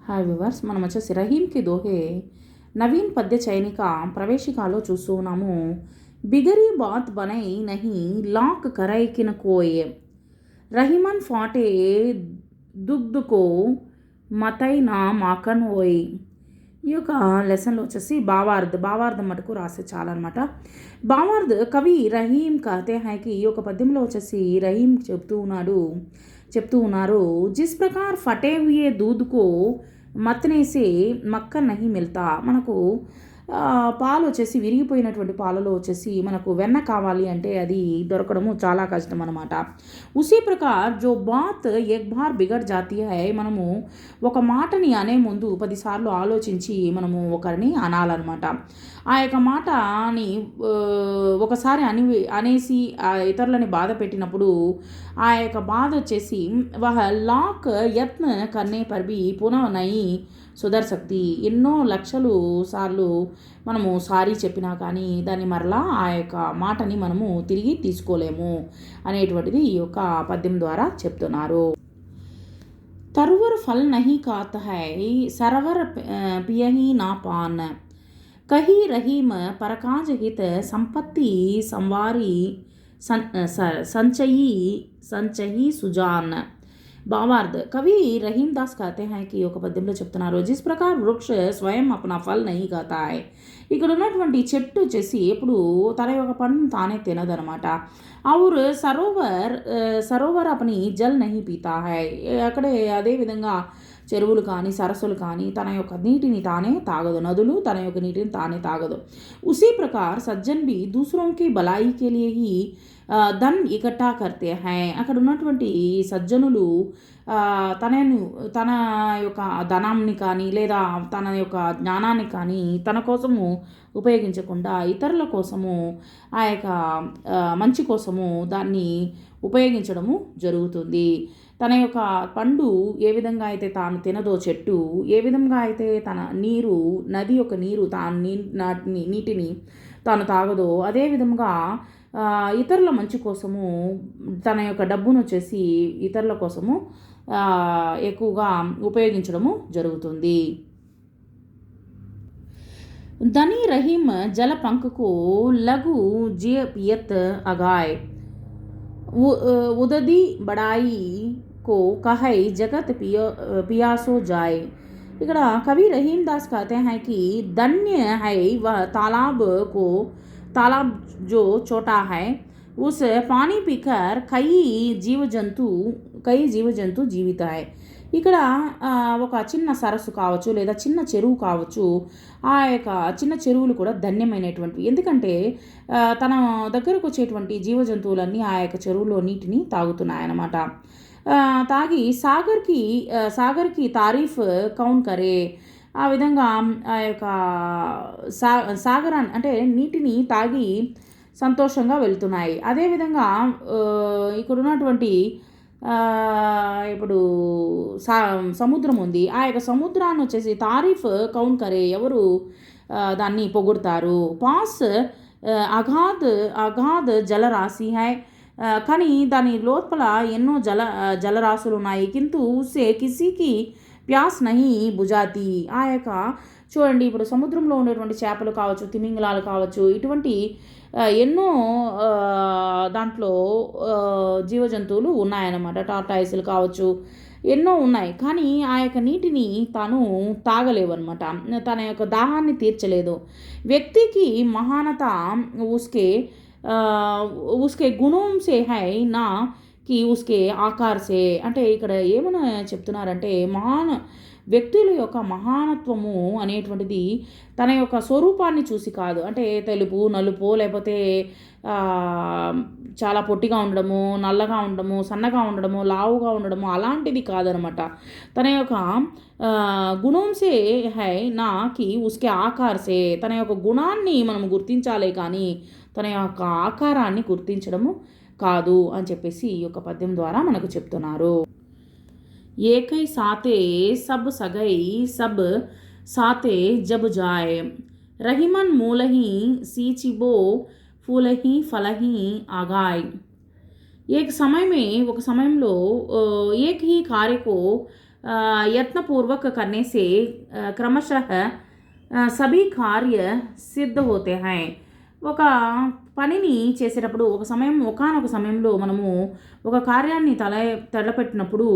Hi viewers, మనం వచ్చేసి రహీంకి దోహే నవీన్ పద్య చైనిక ప్రవేశికలో చూస్తూ ఉన్నాము. బిగరీ బాత్ బనై నహి లాక్ కరైకిన కోయ్ రహిమన్ ఫాటే దుగ్దుకో మతై నా మాకన్ ఓయ్. ఈ యొక్క లెసన్లో వచ్చేసి భావార్థం మటుకు రాసే చాలన్నమాట. భావార్థ్ కవి రహీం కహతే హైకి ఈ యొక్క పద్యంలో వచ్చేసి రహీం చెప్తూ ఉన్నారు. జిస్ ప్రకార్ ఫటే హుయే దూద్కో మత్నేసే మక్క నహి మిల్తా. మనకు పాలు వచ్చేసి విరిగిపోయినటువంటి పాలలో వచ్చేసి మనకు వెన్న కావాలి అంటే అది దొరకడము చాలా కష్టం అనమాట. ఉసీ ప్రకార్ జో బాత్ ఎక్ బార్ బిగడ్ జాతీ హై. మనము ఒక మాటని అనే ముందు 10 సార్లు ఆలోచించి మనము ఒకరిని అనాలన్నమాట. ఆ యొక్క మాటని ఒకసారి అనేసి ఇతరులని బాధ పెట్టినప్పుడు ఆ యొక్క బాధ వచ్చేసి వహ లాక్ యత్న కర్నే పర్బి పునః నయి సుధర్ శక్తి. ఎన్నో లక్షలు సార్లు మనము సారీ చెప్పినా కానీ దాన్ని మరలా ఆ యొక్క మాటని మనము తిరిగి తీసుకోలేము అనేటువంటిది ఈ యొక్క పద్యం ద్వారా చెప్తున్నారు. తరువర్ ఫల్ నహి కాత హై సరవర్ పియహి నా పాన్ కహి రహీం పరకాజ్ హిత సంపత్తి సంవారి సంచయి సుజాన్. భావార్థ్ కవి రహీం దాస్ कहते हैं कि ఒక పద్యంలో చెప్తున్నారు. జిస్ ప్రకార్ వృక్ష స్వయం అప్నా ఫల్ నహి ఖాతా హై. ఇక్కడ ఉన్నటువంటి చెట్టు వచ్చేసి ఎప్పుడు తన యొక్క పండును తానే తినదనమాట. ఔర్ సరోవర్ అపని జల్ నహి పీతా హై. అక్కడే అదేవిధంగా చెరువులు కానీ సరస్సులు కానీ తన యొక్క నీటిని తానే తాగదు. నదులు తన యొక్క నీటిని తానే తాగదు. ఉసీ ప్రకార్ సజ్జన్ బి దూసరోంకి బలాయి కే లియే హీ ధన్ ఇకట్టా కర్తే హై. అక్కడ ఉన్నటువంటి సజ్జనులు తన యొక్క ధనాన్ని కానీ లేదా తన యొక్క జ్ఞానాన్ని కానీ తన కోసము ఉపయోగించకుండా ఇతరుల కోసము ఆ యొక్క మంచి కోసము దాన్ని ఉపయోగించడము జరుగుతుంది. తన యొక్క పండు ఏ విధంగా అయితే తాను తినదో చెట్టు, ఏ విధంగా అయితే తన నది యొక్క నీరు నీటిని తాను తాగదో అదే విధంగా ఇతరుల మంచి కోసము తన యొక్క డబ్బును వచ్చేసి ఇతరుల కోసము ఎక్కువగా ఉపయోగించడము జరుగుతుంది. ధనీ రహీం జల పంకకు లఘు జియ పియత్ అగాయ్ ఉదది బడాయి కో కహై జగత్ పియాసో జాయ్. ఇక్కడ కవి రహీం దాస్ कहते हैं कि धन्य है वह तालाब जो छोटा है उस पानी पीकर कई जीव जंतु జీవిత है. ఇక్కడ ఒక చిన్న సరస్సు కావచ్చు లేదా చిన్న చెరువు కావచ్చు, ఆ యొక్క చిన్న చెరువులు కూడా ధన్యమైనటువంటివి. ఎందుకంటే తన దగ్గరకు వచ్చేటువంటి జీవజంతువులన్నీ ఆ యొక్క చెరువులో నీటిని తాగుతున్నాయన్నమాట. తాగి సాగర్కి తారీఫ్ కౌన్ కరే. ఆ విధంగా ఆ యొక్క సాగరాన్ని అంటే నీటిని తాగి సంతోషంగా వెళ్తున్నాయి. అదేవిధంగా ఇక్కడ ఉన్నటువంటి ఇప్పుడు సముద్రం ఉంది. ఆ యొక్క సముద్రాన్ని వచ్చేసి తారీఫ్ కౌన్ కరే, ఎవరు దాన్ని పొగుడతారు. Pass అగాధ్ జలరాశి high. కానీ దాని లోపల ఎన్నో జలరాశులు ఉన్నాయి. కింటూ ఉస్సే కిసీకి ప్యాస్ నహి బుజాతి. ఆ యొక్క చూడండి, ఇప్పుడు సముద్రంలో ఉండేటువంటి చేపలు కావచ్చు, తిమింగలాలు కావచ్చు, ఇటువంటి ఎన్నో దాంట్లో జీవజంతువులు ఉన్నాయన్నమాట. టార్టాయిస్లు కావచ్చు, ఎన్నో ఉన్నాయి. కానీ ఆ యొక్క నీటిని తాను తాగలేవన్నమాట. తన యొక్క దాహాన్ని తీర్చలేదు. వ్యక్తికి మహానత ఉస్కే గుణం సే హై నా కి ఉస్కే ఆకార్ సే. అంటే ఇక్కడ ఏమైనా చెప్తున్నారంటే వ్యక్తుల యొక్క మహానత్వము అనేటువంటిది తన యొక్క స్వరూపాన్ని చూసి కాదు. అంటే తెలుపు నలుపు లేకపోతే చాలా పొట్టిగా ఉండడము, నల్లగా ఉండడము, సన్నగా ఉండడము, లావుగా ఉండడము అలాంటిది కాదనమాట. తన యొక్క గుణంసే హై నాకి ఉస్కే ఆకార్సే. తన యొక్క గుణాన్ని మనం గుర్తించాలే కానీ తన యొక్క ఆకారాన్ని గుర్తించడము కాదు అని చెప్పేసి ఈ యొక్క పద్యం ద్వారా మనకు చెప్తున్నారు. ఏకై సాతే సబ్ సగై సబ్ సాతే జబ్ జాయ్ రహిమన్ మూలహి सीचिबो फूलही फलही आगाय. एक समय में ఒక సమయంలో एक ही कार्य को यत्नपूर्वक करने से क्रमशः सभी कार्य సిద్ధ होते हैं. ఒక పనిని చేసేటప్పుడు ఒకానొక సమయంలో మనము ఒక కార్యాన్ని తలపెట్టినప్పుడు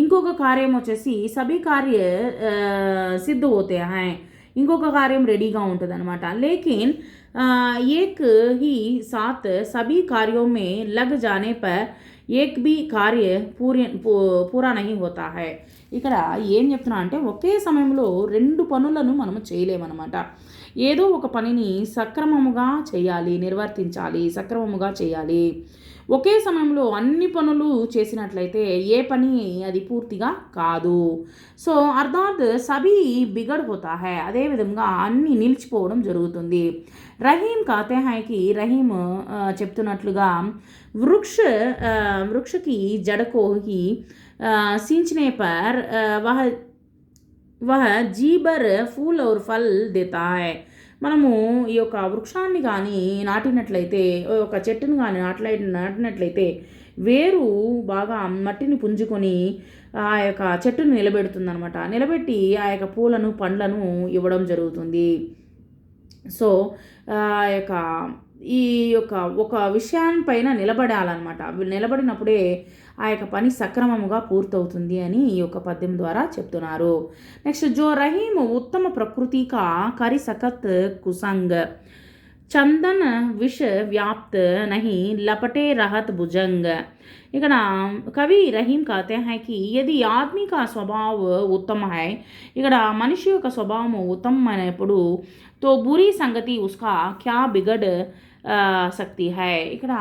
ఇంకొక కార్యం వచ్చేసి సభీ కార్య సిద్ధ होते हैं. ఇంకొక కార్యం రెడీగా ఉంటుంది అనమాట. लेकिन एक ही साथ सभी कार्यों में लग जाने पर एक भी कार्य పూరా नहीं होता है. ఇక్కడ ఏం చెప్తున్నా అంటే ఒకే సమయంలో రెండు పనులను మనము చేయలేమన్నమాట. ఏదో ఒక పనిని సక్రమముగా చేయాలి, నిర్వర్తించాలి, సక్రమముగా చేయాలి. ఒకే సమయంలో అన్ని పనులు చేసినట్లయితే ఏ పని అది పూర్తిగా కాదు. సో అర్థాత్ సభీ బిగడ్ హోతా హై, అదేవిధంగా అన్నీ నిలిచిపోవడం జరుగుతుంది. రహీం కాతే హైకి రహీం చెప్తున్నట్లుగా वृक्ष की जड़ को ही सींचने पर वह जी भर फूल और फल देता है. మనము ఈ యొక్క వృక్షాన్ని కానీ నాటినట్లయితే, ఒక చెట్టును కానీ నాటినట్లయితే వేరు బాగా మట్టిని పుంజుకొని ఆ యొక్క చెట్టును నిలబెడుతుందనమాట. నిలబెట్టి ఆ యొక్క పూలను పండ్లను ఇవ్వడం జరుగుతుంది. సో ఈ యొక్క ఒక విషయాన్పైన నిలబడాలన్నమాట. నిలబడినప్పుడే ఆ యొక్క పని సక్రమముగా పూర్తవుతుంది అని ఈ యొక్క పద్యం ద్వారా చెప్తున్నారు. నెక్స్ట్, జో రహీం ఉత్తమ ప్రకృతి కా కరి సఖత్ కుసంగ్ చందన్ విష వ్యాప్త నహి లపటే రహత్ భుజంగ్. ఇక్కడ కవి రహీం कहते हैं कि यदि आदमी का स्वभाव उत्तम है, ఇక్కడ మనిషి యొక్క స్వభావము ఉత్తమమైనప్పుడు తో బురీ సంగతి ఉస్కా క్యా బిగడ్ శక్తి హై. ఇక్కడ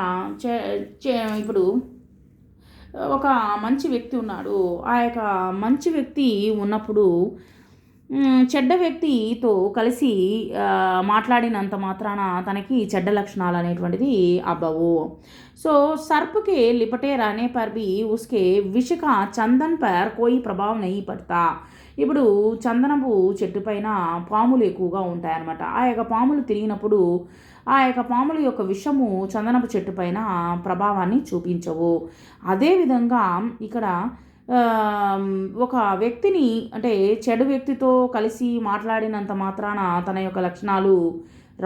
ఇప్పుడు ఒక మంచి వ్యక్తి ఉన్నాడు. ఆ యొక్క మంచి వ్యక్తి ఉన్నప్పుడు చెడ్డ వ్యక్తితో కలిసి మాట్లాడినంత మాత్రాన తనకి చెడ్డ లక్షణాలు అనేటువంటిది అబ్బవు. సో सर्प के लिपटे रहने पर भी उसके विष का चंदन पर कोई प्रभाव नहीं पड़ता. ఇప్పుడు చందనపు చెట్టు పైన పాములు ఎక్కువగా ఉంటాయన్నమాట. ఆ యొక్క పాములు తిరిగినప్పుడు ఆ యొక్క పాముల యొక్క విషము చందనపు చెట్టు పైన ప్రభావాన్ని చూపించవు. అదేవిధంగా ఇక్కడ ఒక వ్యక్తిని అంటే చెడు వ్యక్తితో కలిసి మాట్లాడినంత మాత్రాన తన యొక్క లక్షణాలు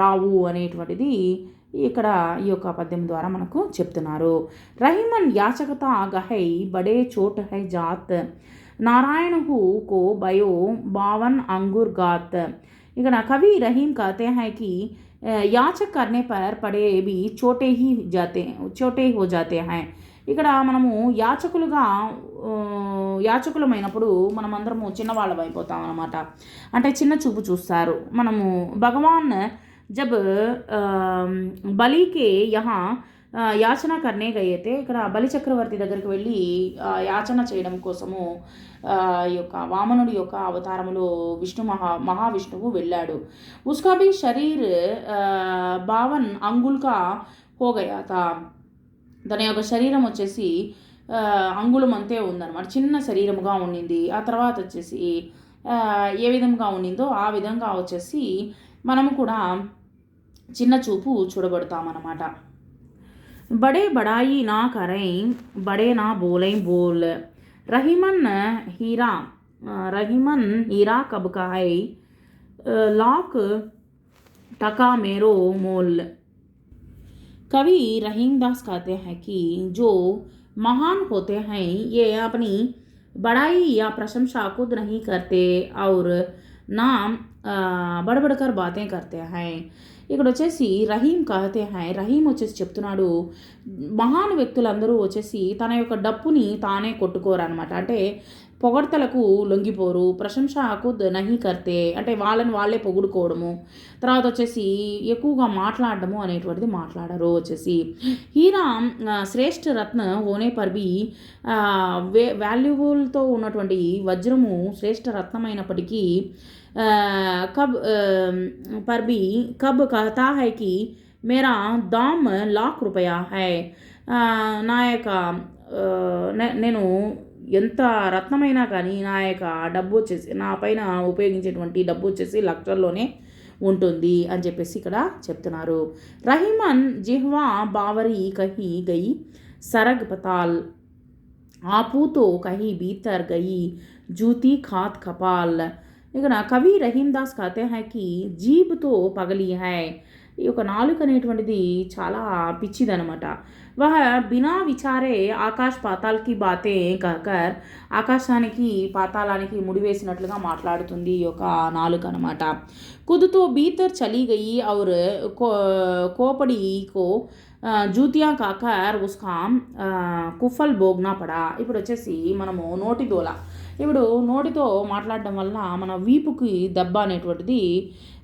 రావు అనేటువంటిది ఇక్కడ ఈ యొక్క పద్యం ద్వారా మనకు చెప్తున్నారు. రహిమన్ యాచకత గహై బడే చోట్ హై జాత్ నారాయణహు కో బయో బావన్ అంగుర్ గాత్. ఇక్కడ కవి రహీం कहते हैं कि యాచక్ करने पर पड़े भी छोटे ही हो जाते हैं. ఇక్కడ మనము యాచకులమైనప్పుడు మనమందరము చిన్నవాళ్ళం అయిపోతాం అన్నమాట. అంటే చిన్న చూపు చూస్తారు. మనము భగవాన్ జబ్ బలికే యహా యాచన కర్నే గయతే, ఇక్కడ బలి చక్రవర్తి దగ్గరికి వెళ్ళి యాచన చేయడం కోసము ఈ యొక్క వామనుడి యొక్క అవతారములో మహావిష్ణువు వెళ్ళాడు. ఉస్కా భీ శరీర్ 52 అంగుల్ కా హో గయా థా. తన యొక్క శరీరం వచ్చేసి అంగుళం అంతే ఉందన్నమాట. చిన్న శరీరముగా ఉండింది. ఆ తర్వాత వచ్చేసి ఏ విధంగా ఉండిందో ఆ విధంగా వచ్చేసి మనము కూడా చిన్న చూపు చూడబడతామన్నమాట. బడే బడాయి నా కరై బడే నా బోలై బోల్. రహిమన్ హీరా కబ్ కహై లాక్ టకా मेरो मोल. कवि रहीम दास कहते हैं कि जो महान होते हैं ये अपनी बड़ाई या प्रशंसा खुद नहीं करते और ना बढ़ बढ़कर बातें करते हैं. ఇక్కడ వచ్చేసి రహీం कहते हैं, రహీం వచ్చేసి చెప్తున్నాడు, మహాన్ వ్యక్తులందరూ వచ్చేసి తన యొక్క డప్పుని తానే కొట్టుకోరనమాట. అంటే పొగడ్తలకు లొంగిపోరు. ప్రశంస ఖుద్ నహీ కర్తే అంటే వాళ్ళని వాళ్ళే పొగుడుకోవడము, తర్వాత వచ్చేసి ఎక్కువగా మాట్లాడడము అనేటువంటిది మాట్లాడరు. వచ్చేసి హీరా శ్రేష్ఠ రత్న హోనే పర్ బి వాల్యుబుల్తో ఉన్నటువంటి వజ్రము శ్రేష్ఠ రత్నమైనప్పటికీ कब कहता है कि मेरा दाम ₹1,00,000 है. నా యొక్క నేను ఎంత రత్నమైనా కానీ నా యొక్క డబ్బు వచ్చేసి నా పైన ఉపయోగించేటువంటి డబ్బు వచ్చేసి లక్షల్లోనే ఉంటుంది అని చెప్పేసి ఇక్కడ చెప్తున్నారు. రహిమన్ జిహ్వా బావరి కహి గయి సరగ్ పతాల్ ఆపూతో కహి భీతర్ గయి जूती खात कपाल। ఇక్కడ కవి రహీం దాస్ कहते हैं कि జీబ్తో పగలి है। ఈ యొక్క నాలుక అనేటువంటిది చాలా పిచ్చిదనమాట. వహ బినా విచారే ఆకాశ్ పాతాల్కి బాతే కహకర్, ఆకాశానికి పాతాళానికి ముడివేసినట్లుగా మాట్లాడుతుంది ఈ యొక్క నాలుక అనమాట. కుదుతో భీతర్ చలి గయి ఔర్ కోపడి కో జూతియా కాకర్ ఉస్కా కుఫల్ భోగ్నా పడా. ఇప్పుడు వచ్చేసి మనము నోటి దోల, ఇప్పుడు నోటితో మాట్లాడడం వల్ల మన వీపుకి దెబ్బ అనేటువంటిది,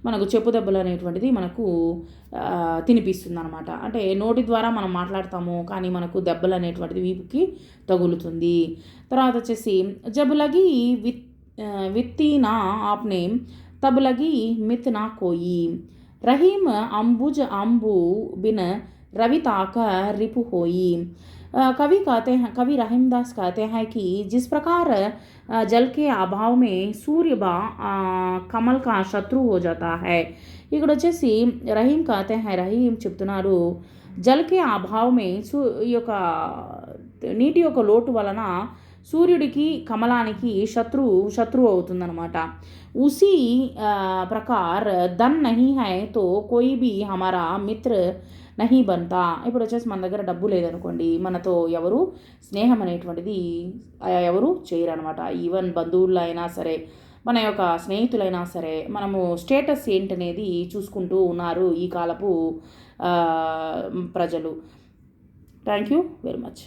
మనకు చెప్పు దెబ్బలు అనేటువంటిది మనకు తినిపిస్తుంది అనమాట. అంటే నోటి ద్వారా మనం మాట్లాడతాము కానీ మనకు దెబ్బలు అనేటువంటిది వీపుకి తగులుతుంది. తర్వాత వచ్చేసి జబులగి విత్తి నా ఆప్నే తబులగి మిత్ నా కోయి, రహీం अंबुज अंबु बिन रवि ताक रिपु होई। कवि रहीम दास कहते हैं कि जिस प्रकार जल के अभाव में सूर्य कमल का शत्रु हो जाता है। ఇక్కడ వచ్చేసి రహీం कहते हैं, రహీం చెప్తున్నారు జల్కే అభావమే, ఈ యొక్క నీటి యొక్క లోటు వలన సూర్యుడికి కమలానికి శత్రువు అవుతుందన్నమాట. ఉసి ప్రకార్ ధన్ నహీ హై తో కోయి భీ హమారా మిత్ర నహీ బంతా. ఇప్పుడు వచ్చేసి మన దగ్గర డబ్బు లేదనుకోండి, మనతో ఎవరు స్నేహం అనేటువంటిది ఎవరు చేయరు అనమాట. ఈవెన్ బంధువుల్లో అయినా సరే, మన యొక్క స్నేహితులైనా సరే, మనము స్టేటస్ ఏంటనేది చూసుకుంటూ ఉన్నారు ఈ కాలపు ప్రజలు. Thank you very much.